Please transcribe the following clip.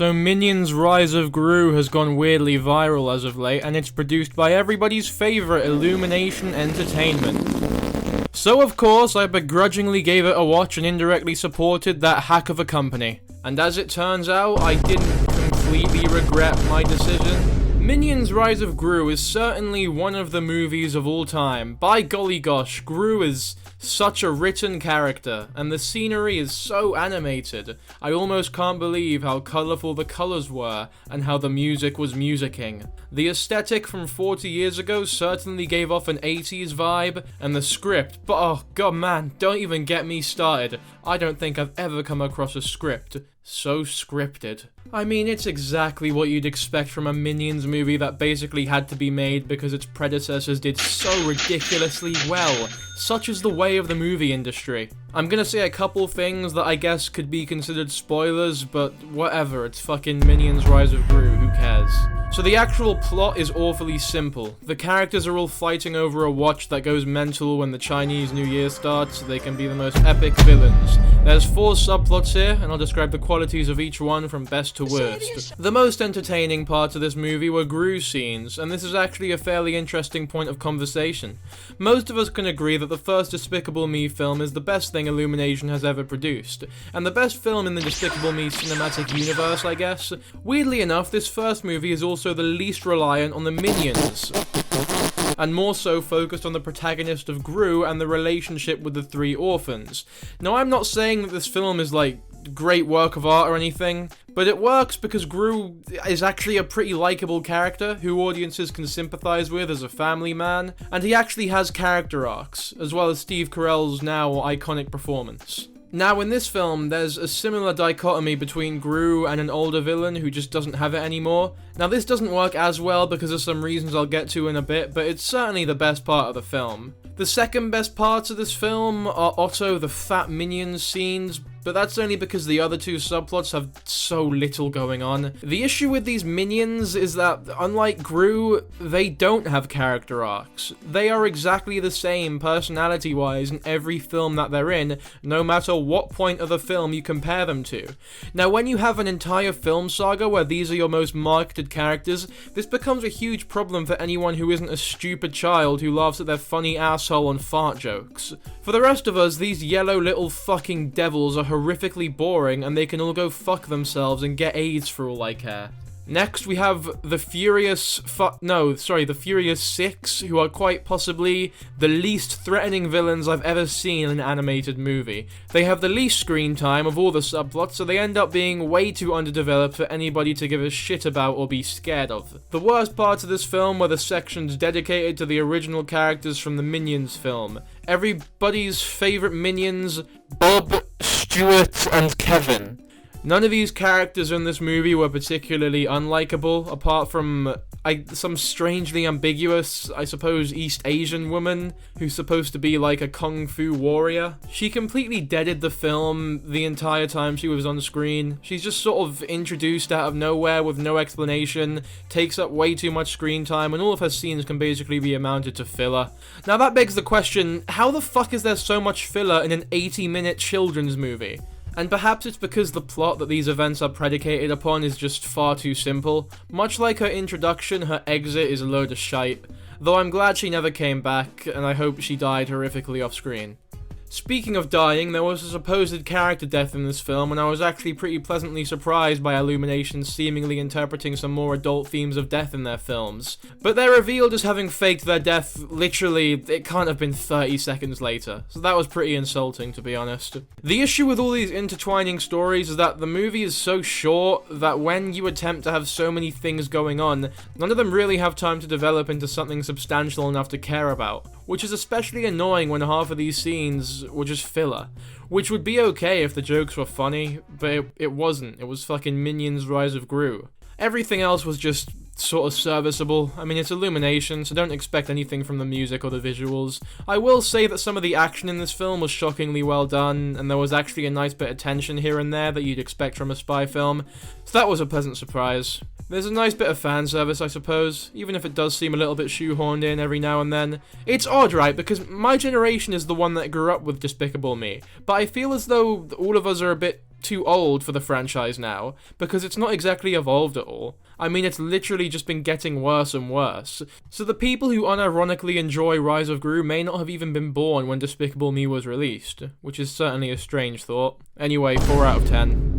So Minions Rise of Gru has gone weirdly viral as of late, and it's produced by everybody's favourite Illumination Entertainment. So of course, I begrudgingly gave it a watch and indirectly supported that hack of a company. And as it turns out, I didn't completely regret my decision. Minions Rise of Gru is certainly one of the movies of all time. By golly gosh, Gru is such a written character, and the scenery is so animated. I almost can't believe how colourful the colours were, and how the music was musicking. The aesthetic from 40 years ago certainly gave off an 80s vibe, and the script, but oh god man, don't even get me started. I don't think I've ever come across a script so scripted. I mean, it's exactly what you'd expect from a Minions movie that basically had to be made because its predecessors did so ridiculously well. Such is the way of the movie industry. I'm gonna say a couple things that I guess could be considered spoilers, but whatever, it's fucking Minions Rise of Gru, who cares? So the actual plot is awfully simple. The characters are all fighting over a watch that goes mental when the Chinese New Year starts, so they can be the most epic villains. There's 4 subplots here, and I'll describe the qualities of each one from best to worst. The most entertaining parts of this movie were Gru scenes, and this is actually a fairly interesting point of conversation. Most of us can agree that the first Despicable Me film is the best thing Illumination has ever produced, and the best film in the Despicable Me cinematic universe, I guess. Weirdly enough, this first movie is also the least reliant on the Minions, and more so focused on the protagonist of Gru and the relationship with the 3 orphans. Now, I'm not saying that this film is like great work of art or anything, but it works because Gru is actually a pretty likable character who audiences can sympathize with as a family man, and he actually has character arcs, as well as Steve Carell's now iconic performance. Now, in this film, there's a similar dichotomy between Gru and an older villain who just doesn't have it anymore. Now, this doesn't work as well because of some reasons I'll get to in a bit, but it's certainly the best part of the film. The second best parts of this film are Otto the Fat Minions scenes, but that's only because the other 2 subplots have so little going on. The issue with these minions is that, unlike Gru, they don't have character arcs. They are exactly the same personality-wise in every film that they're in, no matter what point of the film you compare them to. Now, when you have an entire film saga where these are your most marketed characters, this becomes a huge problem for anyone who isn't a stupid child who laughs at their funny asshole and fart jokes. For the rest of us, these yellow little fucking devils are horrifically boring, and they can all go fuck themselves and get AIDS for all I care. Next, we have the Furious 6, who are quite possibly the least threatening villains I've ever seen in an animated movie. They have the least screen time of all the subplots, so they end up being way too underdeveloped for anybody to give a shit about or be scared of. The worst parts of this film were the sections dedicated to the original characters from the Minions film. Everybody's favourite Minions, Bob, Stuart, and Kevin. None of these characters in this movie were particularly unlikable, apart from some strangely ambiguous, I suppose, East Asian woman who's supposed to be like a kung fu warrior. She completely deaded the film the entire time she was on screen. She's just sort of introduced out of nowhere with no explanation, takes up way too much screen time, and all of her scenes can basically be amounted to filler. Now that begs the question, how the fuck is there so much filler in an 80-minute children's movie? And perhaps it's because the plot that these events are predicated upon is just far too simple. Much like her introduction, her exit is a load of shite. Though I'm glad she never came back, and I hope she died horrifically off screen. Speaking of dying, there was a supposed character death in this film, and I was actually pretty pleasantly surprised by Illumination seemingly interpreting some more adult themes of death in their films. But they're revealed as having faked their death literally, it can't have been 30 seconds later, so that was pretty insulting, to be honest. The issue with all these intertwining stories is that the movie is so short that when you attempt to have so many things going on, none of them really have time to develop into something substantial enough to care about. Which is especially annoying when half of these scenes were just filler. Which would be okay if the jokes were funny, but it wasn't. It was fucking Minions Rise of Gru. Everything else was just sort of serviceable. I mean, it's Illumination, so don't expect anything from the music or the visuals. I will say that some of the action in this film was shockingly well done, and there was actually a nice bit of tension here and there that you'd expect from a spy film, so that was a pleasant surprise. There's a nice bit of fan service, I suppose, even if it does seem a little bit shoehorned in every now and then. It's odd, right, because my generation is the one that grew up with Despicable Me, but I feel as though all of us are a bit too old for the franchise now, because it's not exactly evolved at all. I mean, it's literally just been getting worse and worse. So the people who unironically enjoy Rise of Gru may not have even been born when Despicable Me was released, which is certainly a strange thought. Anyway, 4 out of 10.